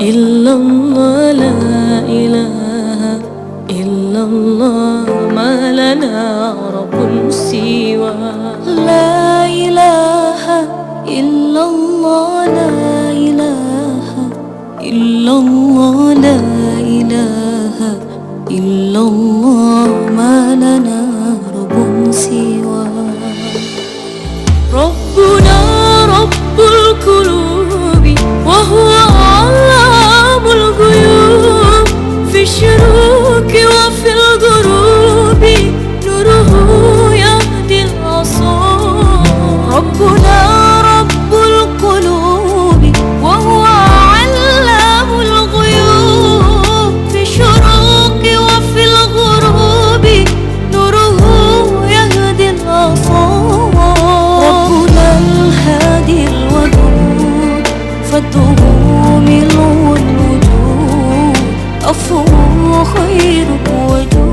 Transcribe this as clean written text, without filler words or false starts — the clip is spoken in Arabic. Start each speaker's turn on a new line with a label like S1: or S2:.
S1: إلا الله، لا إله إلا الله، ما لنا رب سوى. لا إله إلا الله، لا إله إلا الله، لا إله إلا الله، ما لنا رب سوى. ربنا رب القلوب وهو علام الغيوب، في الشروق وفي الغروب نوره يهدي العصا. ربنا رب القلوب وهو علام الغيوب، في الشروق وفي الغروب نوره يهدي العصا. ربنا الهادي الودود، فضله ملء الوجود، عفوه خير وجود.